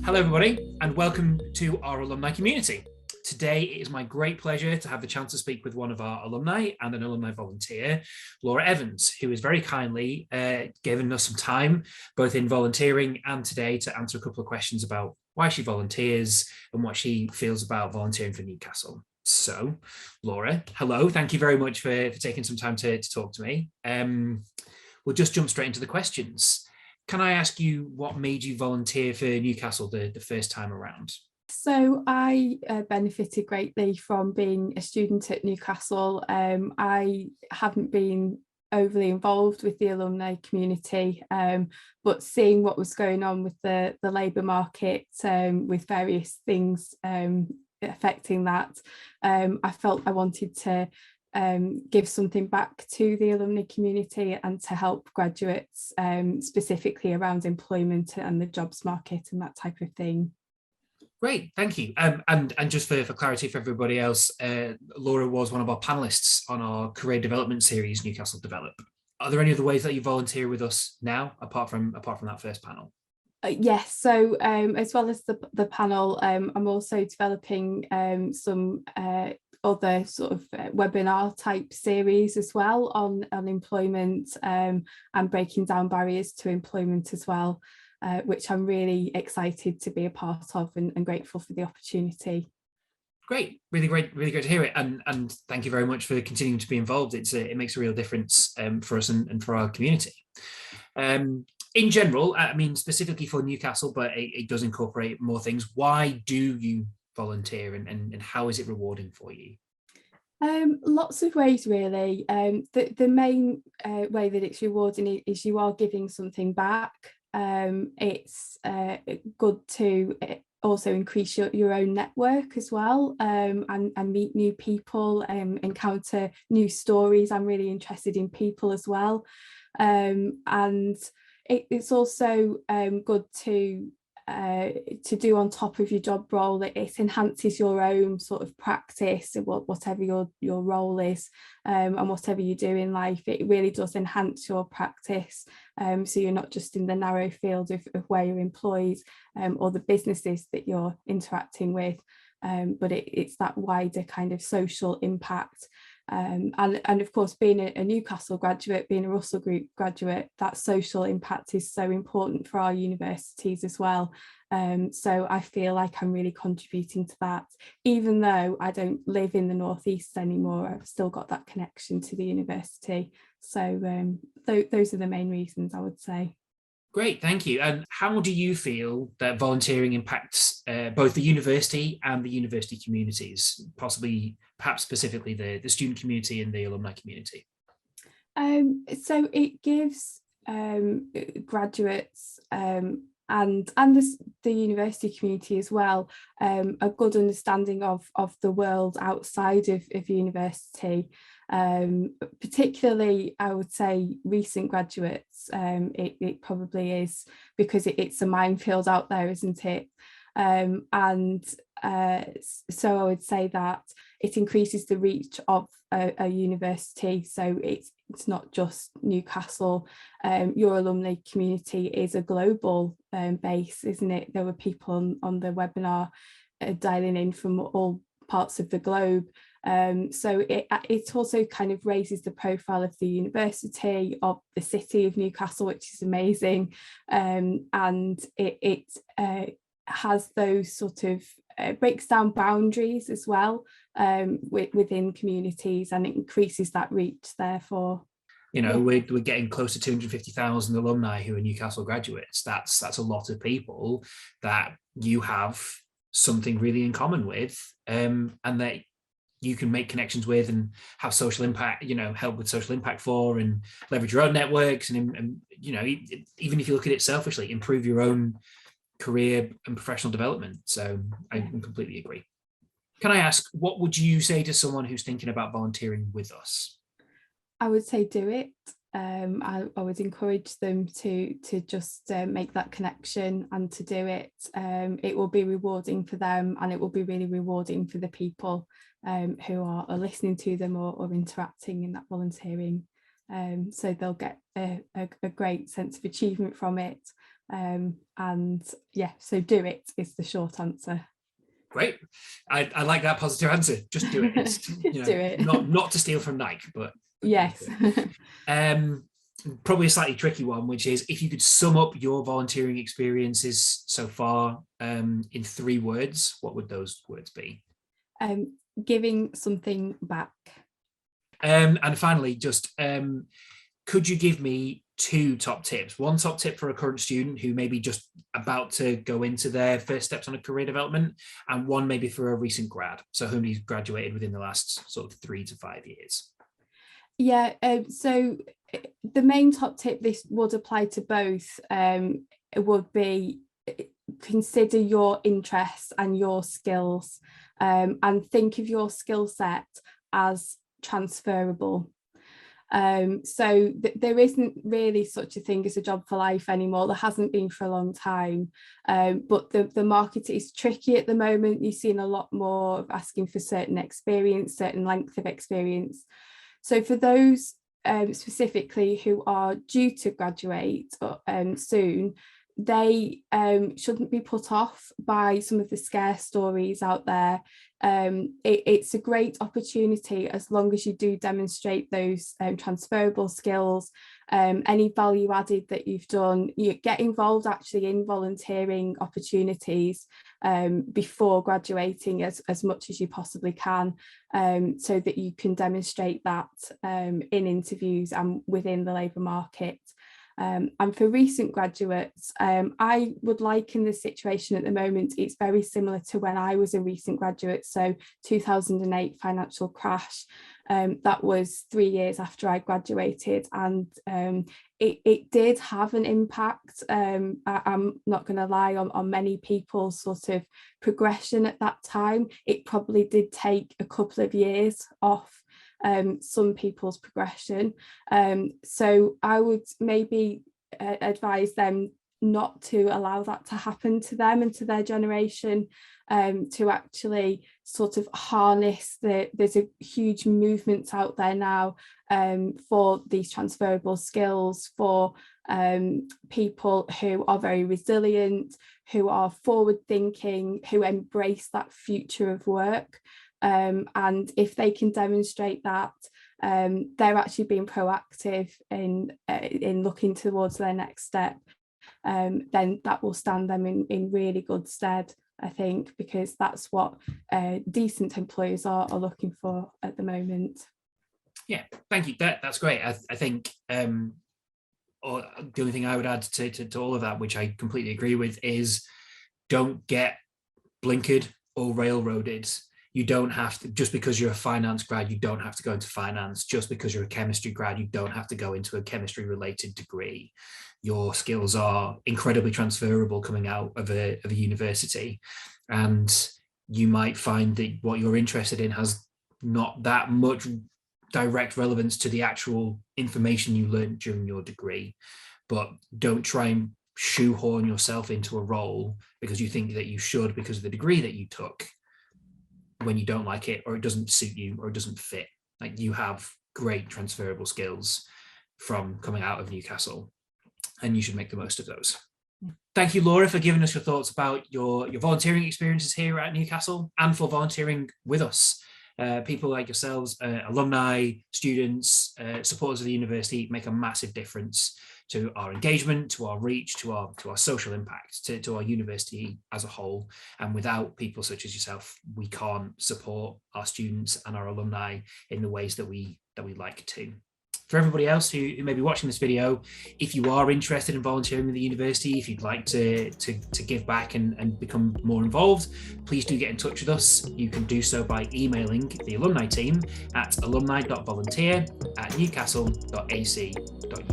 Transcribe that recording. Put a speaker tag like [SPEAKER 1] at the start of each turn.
[SPEAKER 1] Hello everybody and welcome to our alumni community. Today it is my great pleasure to have the chance to speak with one of our alumni and an alumni volunteer, Laura Evans, who has very kindly given us some time, both in volunteering and today, to answer a couple of questions about why she volunteers and what she feels about volunteering for Newcastle. So, Laura, hello. Thank you very much for taking some time to talk to me. We'll just jump straight into the questions. Can I ask you what made you volunteer for Newcastle the first time around?
[SPEAKER 2] So I benefited greatly from being a student at Newcastle. I haven't been overly involved with the alumni community, but seeing what was going on with the labour market, with various things affecting that, I felt I wanted to give something back to the alumni community and to help graduates, specifically around employment and the jobs market and that type of thing.
[SPEAKER 1] Great, thank you. And just for clarity for everybody else, Laura was one of our panelists on our career development series, Newcastle Develop. Are there any other ways that you volunteer with us now, apart from that first panel?
[SPEAKER 2] Yes, so as well as the panel, I'm also developing some other sort of webinar type series as well on employment, and breaking down barriers to employment as well, which I'm really excited to be a part of and grateful for the opportunity.
[SPEAKER 1] Great, really great to hear it, and thank you very much for continuing to be involved. It makes a real difference for us and for our community. In general, I mean, specifically for Newcastle, but it does incorporate more things. Why do you volunteer and how is it rewarding for you?
[SPEAKER 2] Lots of ways, really. The main way that it's rewarding is you are giving something back. It's good to also increase your own network as well, and meet new people, encounter new stories. I'm really interested in people as well, and it's also good to do on top of your job role. That it enhances your own sort of practice, whatever your role is, and whatever you do in life. It really does enhance your practice, so you're not just in the narrow field of where you're employed, or the businesses that you're interacting with, but it's that wider kind of social impact. And of course, being a Newcastle graduate, being a Russell Group graduate, that social impact is so important for our universities as well. So I feel like I'm really contributing to that, even though I don't live in the Northeast anymore. I've still got that connection to the university. So those are the main reasons, I would say.
[SPEAKER 1] Great, thank you. And how do you feel that volunteering impacts both the university and the university communities, possibly, perhaps specifically the student community and the alumni community?
[SPEAKER 2] So it gives graduates, and the university community as well, a good understanding of the world outside of university. Particularly, I would say recent graduates, it probably is, because it's a minefield out there, isn't it? And so I would say that it increases the reach of a university. So it's not just Newcastle. Your alumni community is a global base, isn't it? There were people on the webinar dialing in from all parts of the globe. So it also kind of raises the profile of the university, of the city of Newcastle, which is amazing, and it has those sort of breaks down boundaries as well, within communities, and it increases that reach. Therefore,
[SPEAKER 1] you know, we're getting close to 250,000 alumni who are Newcastle graduates. That's a lot of people that you have something really in common with, and that you can make connections with and have social impact, you know, help with social impact for, and leverage your own networks, and you know, even if you look at it selfishly, improve your own career and professional development. So I completely agree. Can I ask, what would you say to someone who's thinking about volunteering with us?
[SPEAKER 2] I would say do it. I would encourage them to just make that connection and to do it. It will be rewarding for them, and it will be really rewarding for the people who are listening to them or interacting in that volunteering. So they'll get a great sense of achievement from it, And yeah, so do it is the short answer.
[SPEAKER 1] Great. I like that positive answer. Just do it. It's,
[SPEAKER 2] Do it.
[SPEAKER 1] Not to steal from Nike, but
[SPEAKER 2] yes.
[SPEAKER 1] Probably a slightly tricky one, which is if you could sum up your volunteering experiences so far in 3 words, what would those words be?
[SPEAKER 2] Giving something back.
[SPEAKER 1] And finally, just could you give me 2 top tips? One top tip for a current student who may be just about to go into their first steps on a career development, and one maybe for a recent grad, so who's graduated within the last sort of 3 to 5 years.
[SPEAKER 2] Yeah, so the main top tip, this would apply to both, it would be consider your interests and your skills, and think of your skill set as transferable. So there isn't really such a thing as a job for life anymore. There hasn't been for a long time, but the market is tricky at the moment. You've seen a lot more of asking for certain experience, certain length of experience. So for those specifically who are due to graduate soon, they shouldn't be put off by some of the scare stories out there. It's a great opportunity as long as you do demonstrate those transferable skills, any value added that you've done. You get involved actually in volunteering opportunities before graduating as much as you possibly can, so that you can demonstrate that in interviews and within the labour market. And for recent graduates, I would liken the situation at the moment, it's very similar to when I was a recent graduate, so 2008 financial crash. That was 3 years after I graduated, and it did have an impact, I'm not going to lie, on many people's sort of progression at that time. It probably did take a couple of years off some people's progression. So I would maybe advise them not to allow that to happen to them and to their generation, to actually sort of harness there's a huge movement out there now for these transferable skills, for people who are very resilient, who are forward thinking, who embrace that future of work. And if they can demonstrate that they're actually being proactive in looking towards their next step, then that will stand them in really good stead, I think, because that's what decent employers are looking for at the moment.
[SPEAKER 1] Yeah, thank you. That's great. I think the only thing I would add to all of that, which I completely agree with, is don't get blinkered or railroaded. You don't have to, just because you're a finance grad, you don't have to go into finance. Just because you're a chemistry grad, you don't have to go into a chemistry related degree. Your skills are incredibly transferable coming out of a university. And you might find that what you're interested in has not that much direct relevance to the actual information you learned during your degree. But don't try and shoehorn yourself into a role because you think that you should because of the degree that you took, when you don't like it, or it doesn't suit you, or it doesn't fit. Like, you have great transferable skills from coming out of Newcastle, and you should make the most of those. Thank you, Laura, for giving us your thoughts about your volunteering experiences here at Newcastle, and for volunteering with us. People like yourselves, alumni, students, supporters of the university, make a massive difference to our engagement, to our reach, to our social impact, to our university as a whole. And without people such as yourself, we can't support our students and our alumni in the ways that we like to. For everybody else who may be watching this video, if you are interested in volunteering with the university, if you'd like to give back and become more involved, please do get in touch with us. You can do so by emailing the alumni team at alumni.volunteer@newcastle.ac.uk.